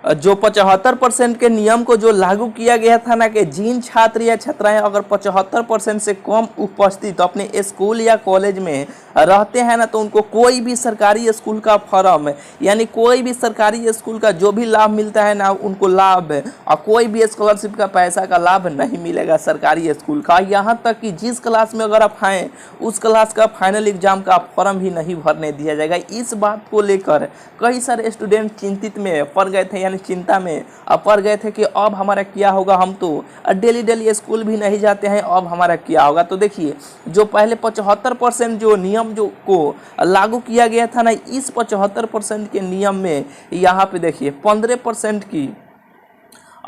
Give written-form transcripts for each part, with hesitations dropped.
जो 75% के नियम को जो लागू किया गया था ना कि जिन छात्र या छात्राएं अगर 75% से कम उपस्थित अपने स्कूल या कॉलेज में रहते हैं ना, तो उनको कोई भी सरकारी स्कूल का फॉर्म यानी कोई भी सरकारी स्कूल का जो भी लाभ मिलता है ना, उनको लाभ और कोई भी स्कॉलरशिप का पैसा का लाभ नहीं मिलेगा सरकारी स्कूल का। यहाँ तक कि जिस क्लास में अगर आप हैं उस क्लास का फाइनल एग्जाम का फॉर्म भी नहीं भरने दिया जाएगा। इस बात को लेकर कई सारे स्टूडेंट चिंतित में पड़ गए थे, यानी चिंता में पड़ गए थे कि अब हमारा क्या होगा, हम तो डेली डेली स्कूल भी नहीं जाते हैं, अब हमारा क्या होगा। तो देखिए, जो पहले 75% जो नियम जो को लागू किया गया था ना, इस 75% के नियम में यहाँ पे देखिए 15% की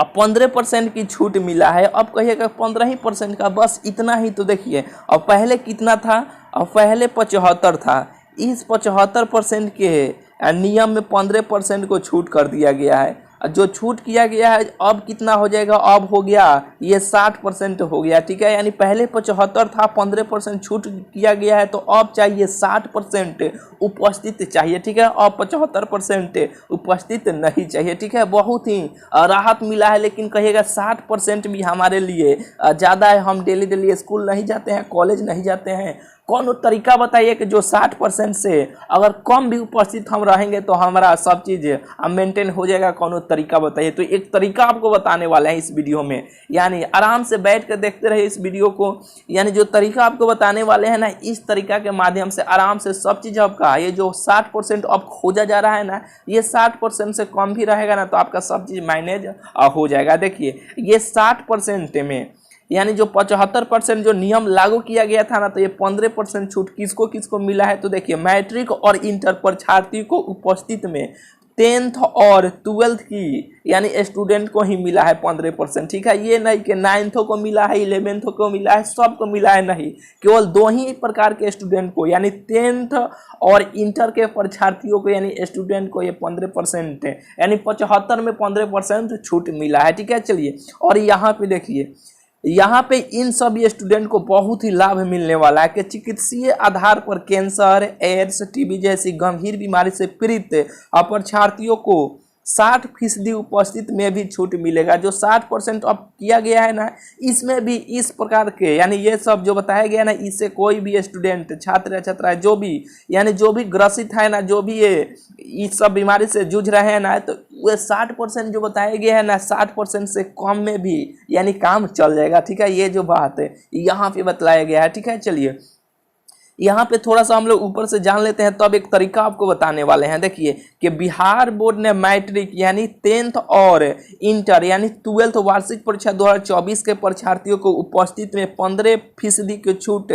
15% की छूट मिला है। अब कहिएगा 15% का बस इतना ही, तो देखिए अब पहले कितना था, अब पहले 75 था, इस 75% के नियम में 15% को छूट कर दिया गया है। जो छूट किया गया है अब कितना हो जाएगा, अब हो गया ये 60% हो गया, ठीक है। यानी पहले 75 था, 15% छूट किया गया है, तो अब चाहिए 60% उपस्थित चाहिए, ठीक है। अब 75% उपस्थित नहीं चाहिए, ठीक है। बहुत ही राहत मिला है, लेकिन कहिएगा 60% भी हमारे लिए ज़्यादा है। हम डेली डेली स्कूल नहीं जाते हैं, कॉलेज नहीं जाते हैं, कौन तरीका बताइए कि जो 60% से अगर कम भी उपस्थित हम रहेंगे तो हमारा सब चीज़ मेंटेन हो जाएगा। कौन तरीका बताइए। तो एक तरीका आपको बताने वाले हैं इस वीडियो में, यानी आराम से बैठ कर देखते रहिए इस वीडियो को। यानी जो तरीका आपको बताने वाले हैं ना, इस तरीका के माध्यम से आराम से सब चीज़ आपका ये जो 60% अब खोजा जा रहा है ना, ये 60% से कम भी रहेगा ना, तो आपका सब चीज़ मैनेज हो जाएगा। देखिए ये 60% में यानी जो 75% जो नियम लागू किया गया था ना, तो ये 15% छूट किसको किसको मिला है। तो देखिए मैट्रिक और इंटर परीक्षार्थी को उपस्थित में 10th और 12th की यानी स्टूडेंट को ही मिला है 15%, ठीक है। ये नहीं कि 9th को मिला है, 11th को मिला है, सबको मिला है, नहीं, केवल 2 ही प्रकार के स्टूडेंट को यानी 10th और इंटर के परीक्षार्थियों को यानी स्टूडेंट को ये 15% यानी 75 में 15% छूट मिला है, ठीक है। चलिए, और यहाँ पे देखिए, यहाँ पे इन सभी स्टूडेंट को बहुत ही लाभ मिलने वाला है कि चिकित्सीय आधार पर कैंसर, एड्स, टीबी जैसी गंभीर बीमारी से पीड़ित परीक्षार्थियों को 60% उपस्थित में भी छूट मिलेगा। जो 60% अब किया गया है ना, इसमें भी इस प्रकार के यानी ये सब जो बताया गया ना, इससे कोई भी स्टूडेंट, छात्र या छात्रा जो भी यानी जो भी ग्रसित है ना, जो भी ये इस सब बीमारी से जूझ रहे हैं ना, तो वो 60% जो बताया गया है ना, 60% से कम में भी यानी काम चल जाएगा, ठीक है। ये जो बात है यहाँ पे बतलाया गया है, ठीक है। चलिए यहाँ पे थोड़ा सा हम लोग ऊपर से जान लेते हैं, तब एक तरीका आपको बताने वाले हैं। देखिए कि बिहार बोर्ड ने मैट्रिक यानी 10th और इंटर यानी 12th वार्षिक परीक्षा 2024 के परीक्षार्थियों को उपस्थित में 15% की छूट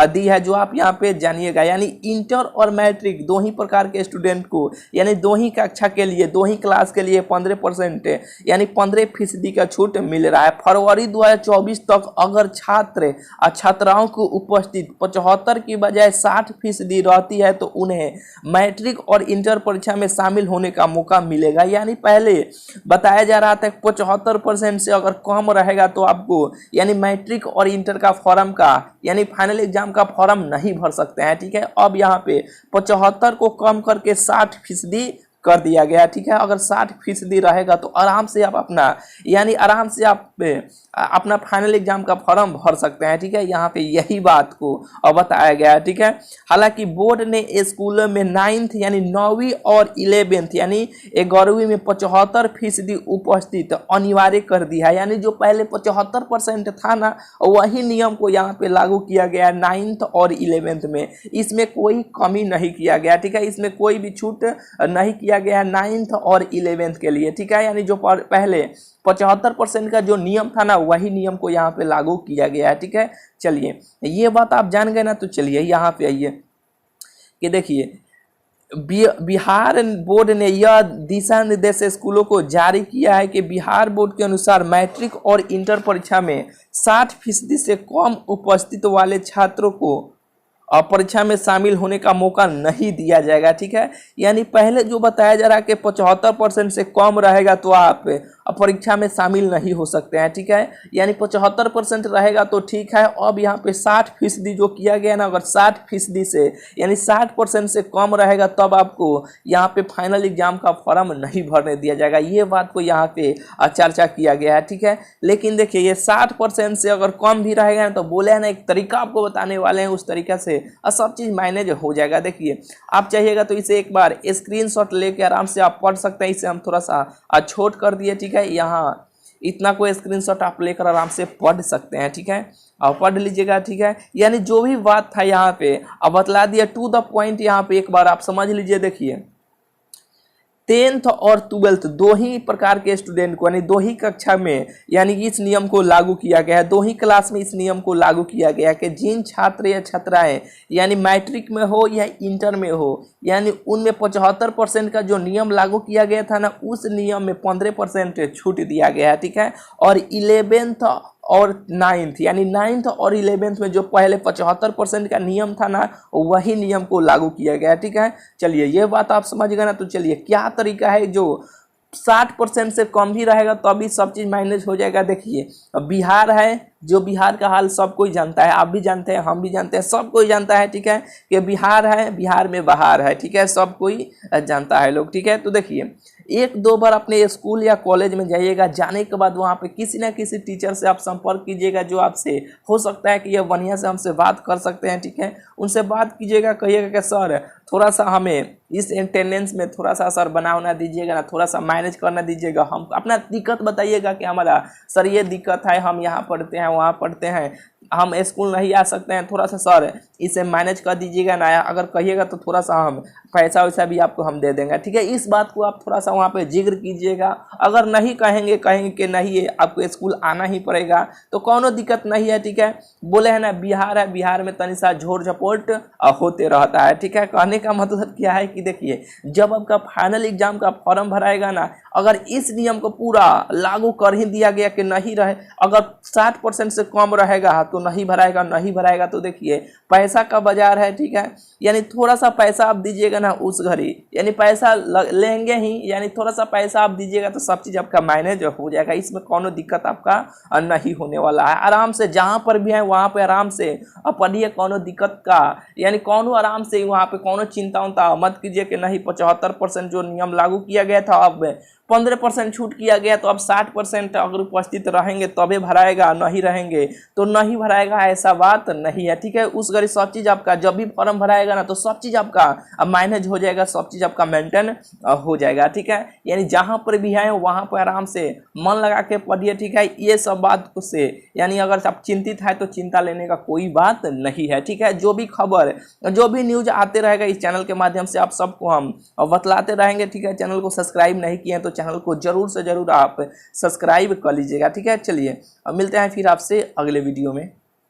दी है, जो आप यहाँ पे जानिएगा। यानी इंटर और मैट्रिक 2 ही प्रकार के स्टूडेंट को यानी 2 ही कक्षा के लिए, 2 ही क्लास के लिए 15% यानी 15% का छूट मिल रहा है। फरवरी 2024 तक अगर छात्र छात्राओं को उपस्थित 75 की बजाय 60% रहती है, तो उन्हें मैट्रिक और इंटर परीक्षा में शामिल होने का मौका मिलेगा। यानी पहले बताया जा रहा था 75% से अगर कम रहेगा तो आपको यानी मैट्रिक और इंटर का फॉर्म का यानी फाइनल एग्जाम का फॉर्म नहीं भर सकते हैं, ठीक है। अब यहाँ पे 75 को कम करके 60% कर दिया गया, ठीक है। अगर 60% रहेगा तो आराम से आप अपना यानी आराम से आप अपना फाइनल एग्जाम का फॉर्म भर सकते हैं, ठीक है। यहाँ पे यही बात को बताया गया है, ठीक है। हालांकि बोर्ड ने स्कूलों में 9th यानी 9वीं और 11th यानी 11वीं में 75% उपस्थित अनिवार्य कर दिया है। यानी जो पहले 75% था ना, वही नियम को यहाँ पे लागू किया गया है 9th और 11th में। इसमें कोई कमी नहीं किया गया, ठीक है। इसमें कोई भी छूट नहीं किया गया 9th और 11th के लिए, ठीक है। यानी जो पहले 75% का जो नियम था ना, वही नियम को यहाँ पे लागू किया गया है, ठीक है। चलिए ये बात आप जान गए ना, तो चलिए यहाँ पे आइए कि देखिए बिहार बोर्ड ने यह दिशा निर्देश स्कूलों को जारी किया है कि बिहार बोर्ड के अनुसार मैट्रिक और इंटर परीक्षा में 60% से कम उपस्थित वाले छात्रों को परीक्षा में शामिल होने का मौका नहीं दिया जाएगा, ठीक है। यानी पहले जो बताया जा रहा है कि 75% से कम रहेगा तो आप परीक्षा में शामिल नहीं हो सकते हैं, ठीक है। यानी 75% रहेगा तो ठीक है। अब यहाँ पे 60% जो किया गया ना, अगर 60% से यानी 60% से कम रहेगा तब आपको यहाँ पे फाइनल एग्जाम का फॉर्म नहीं भरने दिया जाएगा। ये बात को यहाँ पे चर्चा किया गया है, ठीक है। लेकिन देखिए ये 60% से अगर कम भी रहेगा ना तो बोले है ना एक तरीका आपको बताने वाले हैं, उस तरीका से सब चीज़ मैनेज हो जाएगा। देखिए आप चाहिएगा तो इसे एक बार स्क्रीनशॉट लेके आराम से आप पढ़ सकते हैं। इसे हम थोड़ा सा छोट कर दिए, ठीक है। यहाँ इतना कोई स्क्रीनशॉट आप लेकर आराम से पढ़ सकते हैं, ठीक है। और पढ़ लीजिएगा, ठीक है। यानी जो भी बात था यहाँ पे अब बतला दिया टू द पॉइंट। यहाँ पे एक बार आप समझ लीजिए। देखिए 10th और 12th दो ही प्रकार के स्टूडेंट को यानी दो ही कक्षा में यानी इस नियम को लागू किया गया है, दो ही क्लास में इस नियम को लागू किया गया है कि जिन छात्र या छात्राएं यानी मैट्रिक में हो या इंटर में हो यानी उनमें 75% का जो नियम लागू किया गया था ना, उस नियम में 15% छूट दिया गया है, ठीक है। और 11th और 9th यानी 9th और 11th में जो पहले 75% का नियम था ना, वही नियम को लागू किया गया है, ठीक है। चलिए ये बात आप समझ गए ना। तो चलिए क्या तरीका है जो 60% से कम भी रहेगा तभी सब चीज़ मैनेज हो जाएगा। देखिए बिहार है, जो बिहार का हाल सब कोई जानता है, आप भी जानते हैं, हम भी जानते हैं, सब कोई जानता है, ठीक है। कि बिहार है, बिहार में बाहर है, ठीक है, सब कोई जानता है लोग, ठीक है। तो देखिए एक दो बार अपने स्कूल या कॉलेज में जाइएगा, जाने के बाद वहाँ पे किसी ना किसी टीचर से आप संपर्क कीजिएगा जो आपसे हो सकता है कि ये बढ़िया से हमसे बात कर सकते हैं, ठीक है। उनसे बात कीजिएगा, कहिएगा कि सर थोड़ा सा हमें इस अटेंडेंस में थोड़ा सा सर बना दीजिएगा ना, थोड़ा सा मैनेज करना दीजिएगा। हम अपना दिक्कत बताइएगा कि हमारा सर ये दिक्कत है, हम यहाँ पढ़ते हैं वहाँ पढ़ते हैं, हम स्कूल नहीं आ सकते हैं, थोड़ा सा सर इसे मैनेज कर दीजिएगा ना। अगर कहिएगा तो थोड़ा सा हम पैसा वैसा भी आपको हम दे देंगे, ठीक है। इस बात को आप थोड़ा सा वहाँ पे जिक्र कीजिएगा। अगर नहीं कहेंगे कि नहीं है आपको स्कूल आना ही पड़ेगा तो कोनो दिक्कत नहीं है, ठीक है। बोले है ना बिहार है, बिहार में तनी सा झोर झपोट होते रहता है, ठीक है। कहने का मतलब क्या है कि देखिए जब आपका फाइनल एग्जाम का फॉर्म भराएगा ना, अगर इस नियम को पूरा लागू कर ही दिया गया कि नहीं रहे, अगर 60% से कम रहेगा तो नहीं भराएगा, नहीं भराएगा तो देखिए पैसा का बाजार है, ठीक है। यानी थोड़ा सा पैसा आप दीजिएगा ना उस घड़ी, यानी पैसा लेंगे ही, यानी थोड़ा सा पैसा आप दीजिएगा तो सब चीज़ आपका मैनेज हो जाएगा। इसमें कोनो दिक्कत आपका नहीं होने वाला है। आराम से जहाँ पर भी है वहाँ पे आराम से पढ़िए, कोनो दिक्कत का यानी कोनो आराम से वहाँ पे कोनो चिंता उनता मत कीजिए कि नहीं 75% जो नियम लागू किया गया था अब 15% छूट किया गया तो अब 60% अगर उपस्थित रहेंगे तभी भराएगा, नहीं रहेंगे तो नहीं भराएगा, ऐसा बात नहीं है, ठीक है। उस घड़ी सब चीज़ आपका जब भी फॉर्म भराएगा ना तो सब चीज़ आपका मैनेज हो जाएगा, सब चीज़ आपका मेंटेन हो जाएगा, ठीक है। यानी जहाँ पर भी है वहाँ पर आराम से मन लगा के पढ़िए, ठीक है। ये सब बात से यानी अगर आप चिंतित है तो चिंता लेने का कोई बात नहीं है, ठीक है। जो भी खबर जो भी न्यूज आते रहेगा इस चैनल के माध्यम से आप सबको हम बतलाते रहेंगे, ठीक है। चैनल को सब्सक्राइब नहीं किए तो चैनल को जरूर से जरूर आप सब्सक्राइब कर लीजिएगा, ठीक है। चलिए अब मिलते हैं फिर आपसे अगले वीडियो में।